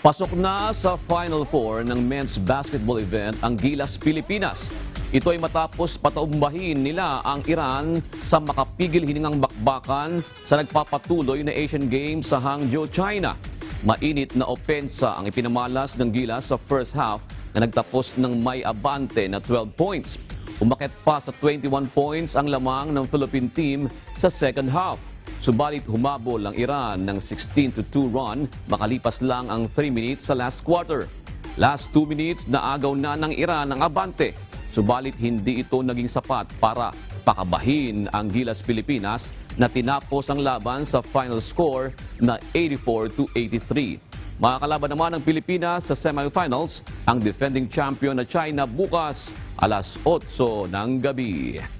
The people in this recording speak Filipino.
Pasok na sa Final Four ng men's basketball event ang Gilas Pilipinas. Ito ay matapos pataumbahin nila ang Iran sa makapigil hiningang bakbakan sa nagpapatuloy na Asian Games sa Hangzhou, China. Mainit na opensa ang ipinamalas ng Gilas sa first half na nagtapos ng may abante na 12 points. Umakyat pa sa 21 points ang lamang ng Philippine team sa second half. Subalit humabol ang Iran ng 16-2 run makalipas lang ang 3 minutes sa last quarter. Last 2 minutes naagaw na ng Iran ang abante. Subalit hindi ito naging sapat para pakabahin ang Gilas Pilipinas na tinapos ang laban sa final score na 84-83. Makakalaban naman ng Pilipinas sa semifinals ang defending champion na China bukas alas 8 ng gabi.